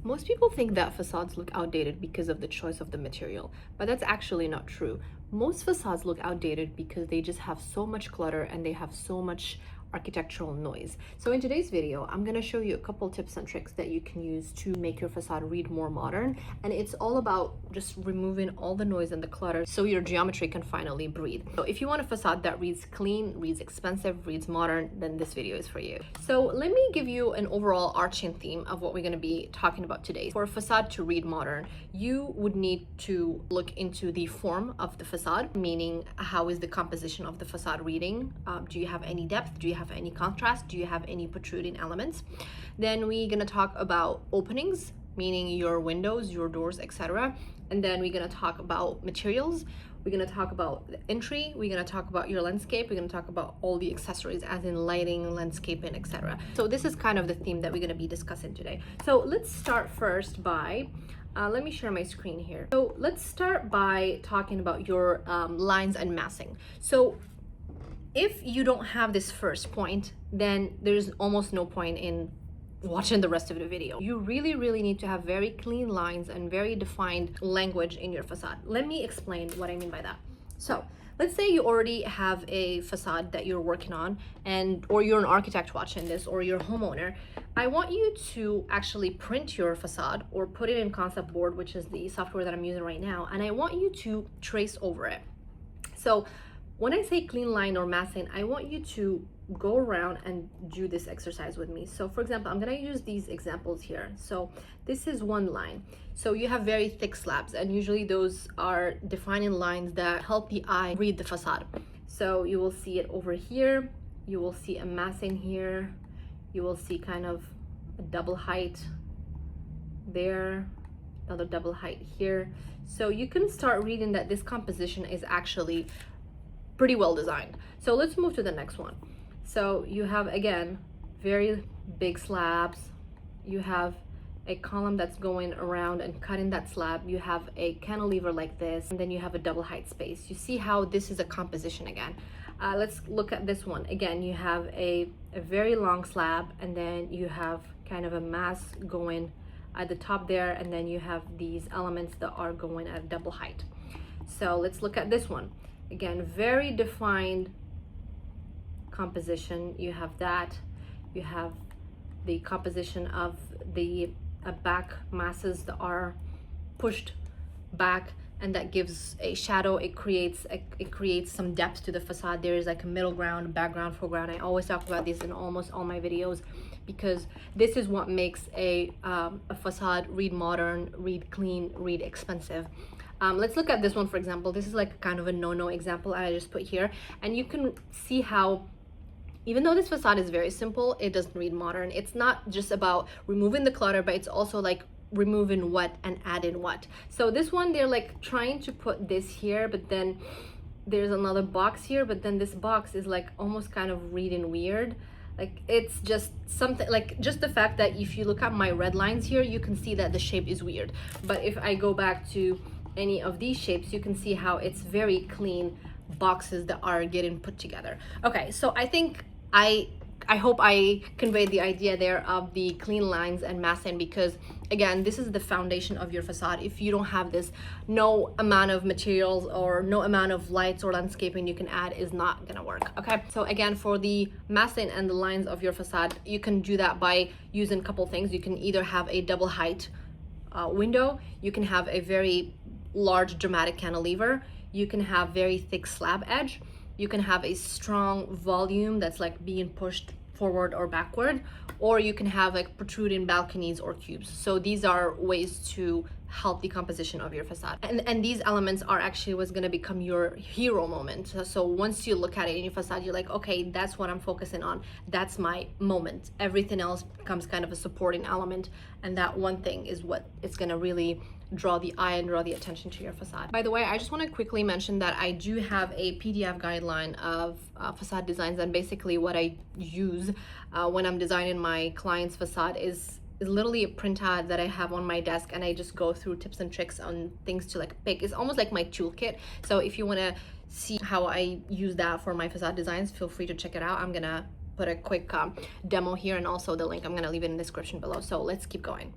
Most people think that facades look outdated because of the choice of the material, but that's actually not true. Most facades look outdated because they just have so much clutter and they have so much architectural noise. So in today's video, I'm going to show you a couple tips and tricks that you can use to make your facade read more modern. And it's all about just removing all the noise and the clutter so your geometry can finally breathe. So if you want a facade that reads clean, reads expensive, reads modern, then this video is for you. So let me give you an overall arching theme of what we're going to be talking about today. For a facade to read modern, you would need to look into the form of the facade, meaning how is the composition of the facade reading? Do you have any depth? Do you have any contrast? Do you have any protruding elements? Then we're going to talk about openings, meaning your windows, your doors, etc. And then we're going to talk about materials. We're going to talk about the entry. We're going to talk about your landscape. We're going to talk about all the accessories as in lighting, landscaping, etc. So this is kind of the theme that we're going to be discussing today. So let's start first by let me share my screen here. So let's start by talking about your lines and massing. So if you don't have this first point, then there's almost no point in watching the rest of the video. You really need to have very clean lines and very defined language in your facade. Let me explain what I mean by that. So let's say you already have a facade that you're working on, or you're an architect watching this, or you're a homeowner. I want you to actually print your facade or put it in Concept Board, which is the software that I'm using right now, and I want you to trace over it. So when I say clean line or massing, I want you to go around and do this exercise with me. So for example, I'm going to use these examples here. So this is one line. So you have very thick slabs, and usually those are defining lines that help the eye read the facade. So you will see it over here. You will see a massing here. You will see kind of a double height there, another double height here. So you can start reading that this composition is actually pretty well designed. So let's move to the next one. So you have, again, very big slabs. You have a column that's going around and cutting that slab. You have a cantilever like this, and then you have a double height space. You see how this is a composition again. Let's look at this one. Again, you have a very long slab, and then you have kind of a mass going at the top there, and then you have these elements that are going at a double height. So let's look at this one. Again, very defined composition. You have that. You have the composition of the back masses that are pushed back, and that gives a shadow. It creates some depth to the facade. There is like a middle ground, background, foreground. I always talk about this in almost all my videos because this is what makes a facade read modern, read clean, read expensive. Let's look at this one, for example. This is like kind of a no-no example I just put here, and you can see how even though this facade is very simple, it doesn't read modern. It's not just about removing the clutter, but it's also like removing what and adding what. So this one, they're like trying to put this here, but then there's another box here, but then this box is like almost kind of reading weird. Like it's just something, like just the fact that if you look at my red lines here, you can see that the shape is weird. But if I go back to any of these shapes, you can see how it's very clean boxes that are getting put together. Okay, so I think I hope I conveyed the idea there of the clean lines and massing, because again, this is the foundation of your facade. If you don't have this, no amount of materials or no amount of lights or landscaping you can add is not gonna work. Okay, so again, for the massing and the lines of your facade, you can do that by using a couple things. You can either have a double height window, you can have a very large dramatic cantilever, you can have very thick slab edge, you can have a strong volume that's like being pushed forward or backward, or you can have like protruding balconies or cubes. So these are ways to help the composition of your facade, and these elements are actually what's going to become your hero moment. So once you look at it in your facade, you're like, okay, that's what I'm focusing on, that's my moment. Everything else becomes kind of a supporting element, and that one thing is what it's going to really draw the eye and draw the attention to your facade. By the way, I just want to quickly mention that I do have a PDF guideline of facade designs, and basically what I use when I'm designing my client's facade is literally a printout that I have on my desk, and I just go through tips and tricks on things to like pick. It's almost like my toolkit. So if you want to see how I use that for my facade designs, feel free to check it out. I'm gonna put a quick demo here, and also the link I'm gonna leave it in the description below. So let's keep going.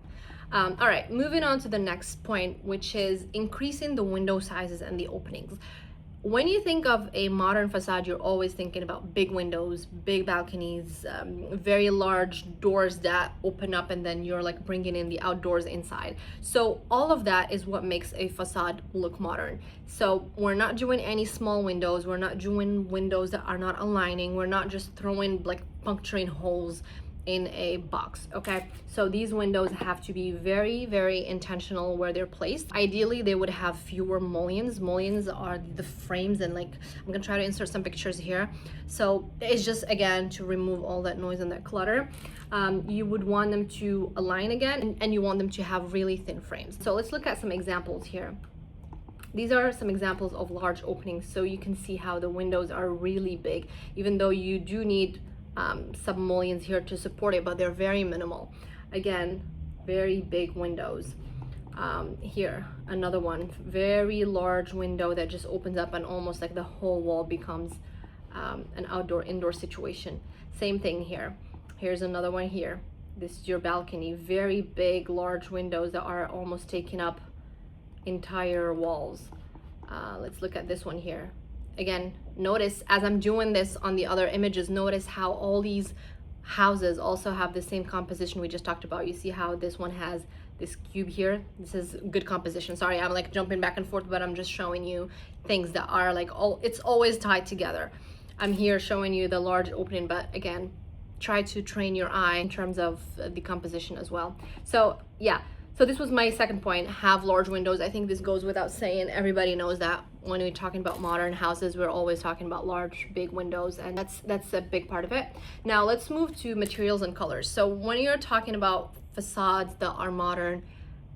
All right, moving on to the next point, which is increasing the window sizes and the openings. When you think of a modern facade, you're always thinking about big windows, big balconies, very large doors that open up, and then you're like bringing in the outdoors inside. So all of that is what makes a facade look modern. So we're not doing any small windows. We're not doing windows that are not aligning. We're not just throwing like puncturing holes in a box. Okay, so these windows have to be very, very intentional where they're placed. Ideally they would have fewer mullions. Mullions are the frames, and like I'm gonna try to insert some pictures here. So it's just, again, to remove all that noise and that clutter. You would want them to align again, and you want them to have really thin frames. So let's look at some examples here. These are some examples of large openings, so you can see how the windows are really big, even though you do need some mullions here to support it, but they're very minimal. Again, very big windows. Here, another one, very large window that just opens up and almost like the whole wall becomes an outdoor-indoor situation. Same thing here. Here's another one here. This is your balcony. Very big, large windows that are almost taking up entire walls. Let's look at this one here. Again, notice as I'm doing this on the other images, notice how all these houses also have the same composition we just talked about. You see how this one has this cube here? This is good composition. Sorry, I'm like jumping back and forth, but I'm just showing you things that are like it's always tied together. I'm here showing you the large opening, but again, try to train your eye in terms of the composition as well. So yeah. So this was my second point, have large windows. I think this goes without saying. Everybody knows that when we're talking about modern houses, we're always talking about large, big windows, and that's a big part of it. Now let's move to materials and colors. So when you're talking about facades that are modern,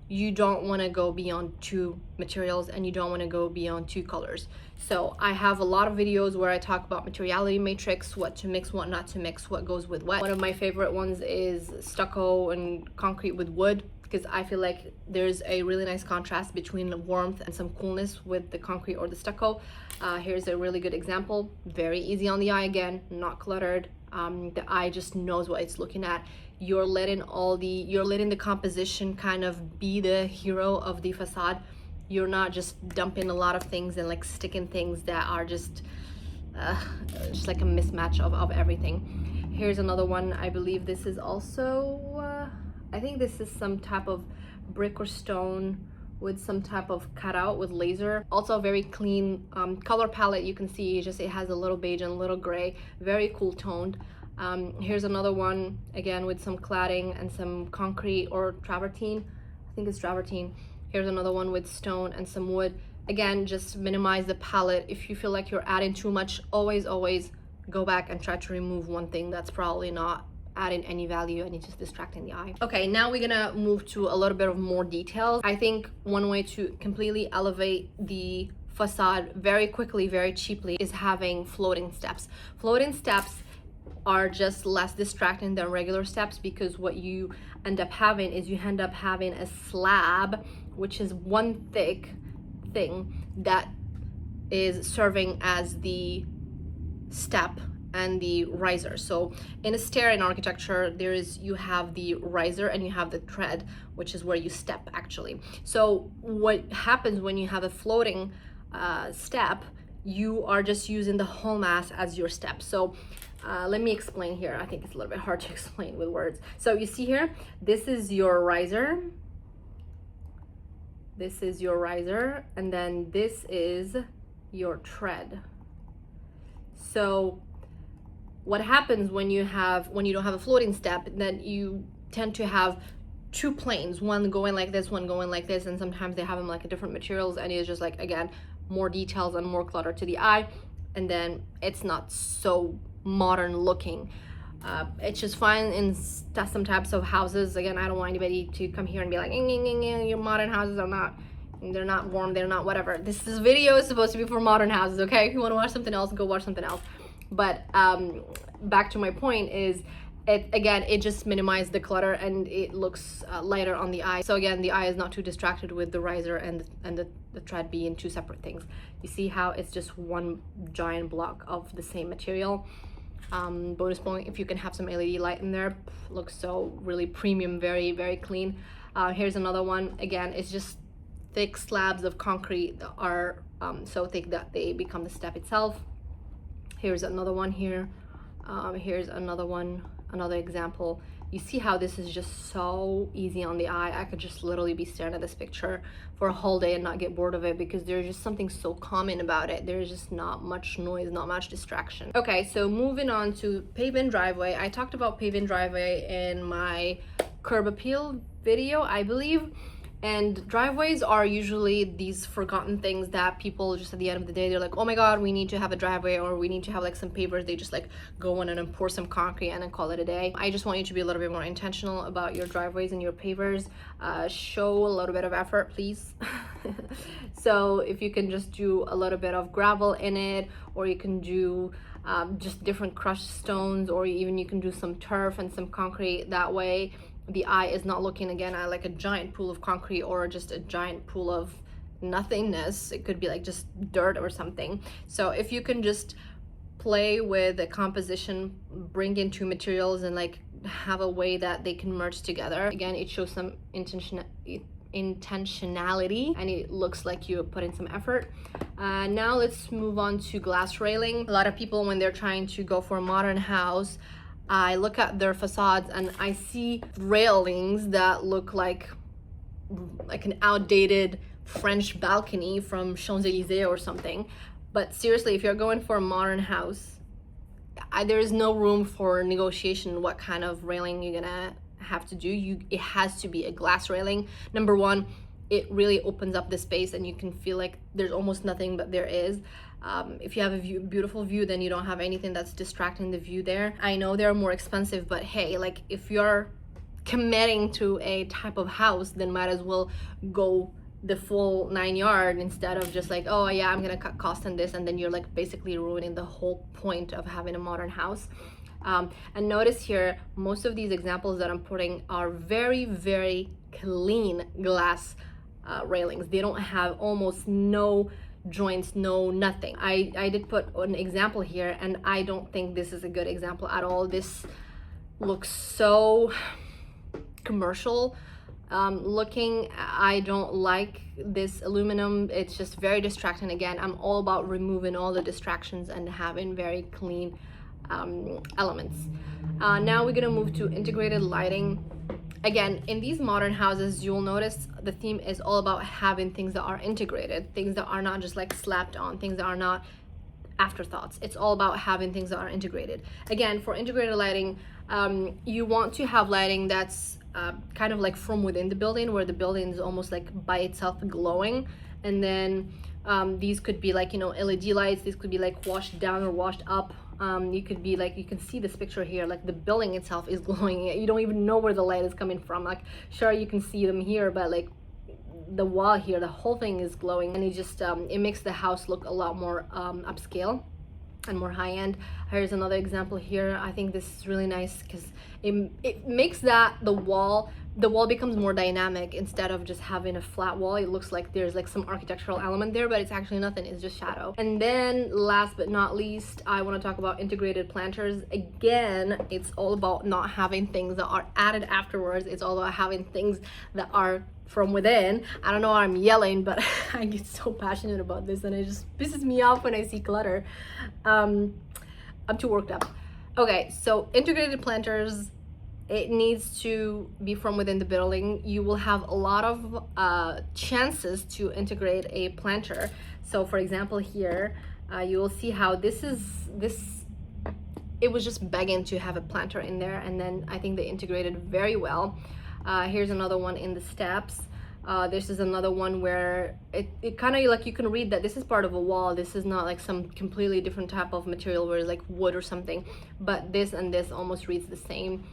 you don't want to go beyond two materials, and you don't want to go beyond two colors. So I have a lot of videos where I talk about materiality matrix, what to mix, what not to mix, what goes with what. One of my favorite ones is stucco and concrete with wood, because I feel like there's a really nice contrast between the warmth and some coolness with the concrete or the stucco. Here's a really good example. Very easy on the eye, again, not cluttered. The eye just knows what it's looking at. You're letting the composition kind of be the hero of the facade. You're not just dumping a lot of things and like sticking things that are just like a mismatch of everything. Here's another one. I believe this is also I think this is some type of brick or stone with some type of cutout with laser. Also a very clean color palette. You can see it has a little beige and a little gray, very cool toned. Here's another one, again with some cladding and some concrete or travertine. I think it's travertine. Here's another one with stone and some wood. Again, just minimize the palette. If you feel like you're adding too much, always go back and try to remove one thing that's probably not adding any value and it's just distracting the eye. Okay, now we're gonna move to a little bit of more details. I think one way to completely elevate the facade very quickly, very cheaply, is having floating steps. Floating steps are just less distracting than regular steps, because what you end up having is a slab, which is one thick thing that is serving as the step and the riser. So in a stair in architecture, you have the riser and you have the tread, which is where you step actually. So what happens when you have a floating step, you are just using the whole mass as your step. So let me explain here. I think it's a little bit hard to explain with words. So you see here, this is your riser. This is your riser, and then this is your tread. So what happens when you don't have a floating step, then you tend to have two planes, one going like this, one going like this, and sometimes they have them like different materials, and it's just like, again, more details and more clutter to the eye, and then it's not so modern looking. It's just fine in some types of houses. Again, I don't want anybody to come here and be like, your modern houses are not, they're not warm, they're not whatever. This video is supposed to be for modern houses, okay? If you want to watch something else, go watch something else. But back to my point is, it just minimizes the clutter and it looks lighter on the eye. So again, the eye is not too distracted with the riser and the tread being two separate things. You see how it's just one giant block of the same material. Bonus point, if you can have some LED light in there, looks so really premium, very, very clean. Here's another one. Again, it's just thick slabs of concrete that are so thick that they become the step itself. Here's another one here. Here's another one, another example. You see how this is just so easy on the eye. I could just literally be staring at this picture for a whole day and not get bored of it, because there's just something so calming about it. There's just not much noise, not much distraction. Okay, so moving on to pavement driveway. I talked about pavement driveway in my curb appeal video, I believe. And driveways are usually these forgotten things that people just at the end of the day, they're like, oh my god, we need to have a driveway, or we need to have like some pavers. They just like go in and pour some concrete and then call it a day. I just want you to be a little bit more intentional about your driveways and your pavers. Show a little bit of effort, please. So if you can just do a little bit of gravel in it, or you can do just different crushed stones, or even you can do some turf and some concrete. That way the eye is not looking again at like a giant pool of concrete or just a giant pool of nothingness. It could be like just dirt or something. So if you can just play with the composition, bring in two materials and like have a way that they can merge together, again, it shows some intentionality and it looks like you put in some effort. Now let's move on to glass railing. A lot of people, when they're trying to go for a modern house, I look at their facades and I see railings that look like an outdated French balcony from Champs-Élysées or something. But seriously, if you're going for a modern house, there is no room for negotiation what kind of railing you're gonna have to do. It has to be a glass railing. Number one, it really opens up the space and you can feel like there's almost nothing, but there is. If you have a beautiful view, then you don't have anything that's distracting the view there. I know they're more expensive, but hey, like if you're committing to a type of house, then might as well go the full 9 yards instead of just like, oh yeah, I'm gonna cut cost on this, and then you're like basically ruining the whole point of having a modern house. And notice here, most of these examples that I'm putting are very, very clean glass railings. They don't have almost no joints, no nothing. I did put an example here, and I don't think this is a good example at all. This looks so commercial looking. I don't like this aluminum. It's just very distracting. Again, I'm all about removing all the distractions and having very clean elements. Now we're gonna move to integrated lighting. Again, in these modern houses, you'll notice the theme is all about having things that are integrated, things that are not just like slapped on, things that are not afterthoughts. It's all about having things that are integrated. Again, for integrated lighting, you want to have lighting that's kind of like from within the building, where the building is almost like by itself glowing. And then these could be like, you know, LED lights. These could be like washed down or washed up. You could be like, you can see this picture here, like the building itself is glowing. You don't even know where the light is coming from. Like, sure, you can see them here, but like the wall here, the whole thing is glowing, and it just it makes the house look a lot more upscale and more high-end. Here's another example here. I think this is really nice because it makes that the wall becomes more dynamic. Instead of just having a flat wall, it looks like there's like some architectural element there, but it's actually nothing. It's just shadow. And then last but not least, I want to talk about integrated planters. Again, it's all about not having things that are added afterwards. It's all about having things that are from within. I don't know why I'm yelling, but I get so passionate about this and it just pisses me off when I see clutter. I'm too worked up. Okay, so integrated planters, it needs to be from within the building. You will have a lot of chances to integrate a planter. So for example here, you will see how this it was just begging to have a planter in there, and then I think they integrated very well. Here's another one in the steps. This is another one where it kind of like you can read that this is part of a wall. This is not like some completely different type of material where it's like wood or something, but this and this almost reads the same.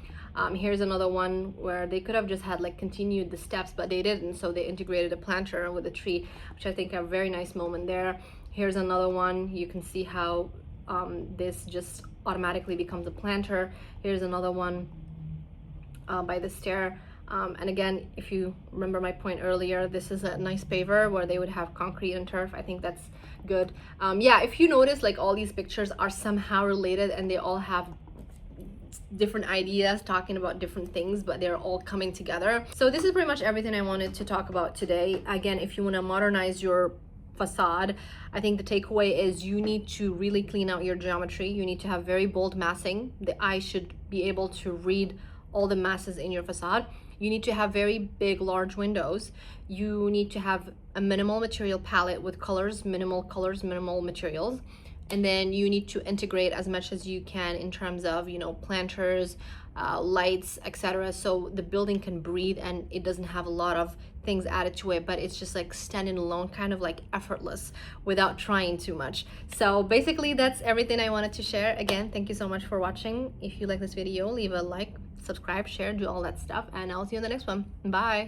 Here's another one where they could have just had like continued the steps, but they didn't, so they integrated a planter with a tree, which I think a very nice moment there. Here's another one. You can see how this just automatically becomes a planter. Here's another one by the stair. And again, if you remember my point earlier, this is a nice paver where they would have concrete and turf. I think that's good. Yeah, if you notice, like all these pictures are somehow related and they all have different ideas talking about different things, but they're all coming together. So this is pretty much everything I wanted to talk about today. Again, if you want to modernize your facade, I think the takeaway is you need to really clean out your geometry. You need to have very bold massing. The eye should be able to read all the masses in your facade. You need to have very big, large windows. You need to have a minimal material palette with colors, minimal materials. And then you need to integrate as much as you can in terms of, you know, planters, lights, etc. So the building can breathe and it doesn't have a lot of things added to it, but it's just like standing alone, kind of like effortless without trying too much. So basically that's everything I wanted to share. Again, thank you so much for watching. If you like this video, leave a like, subscribe, share, do all that stuff, and I'll see you in the next one. Bye.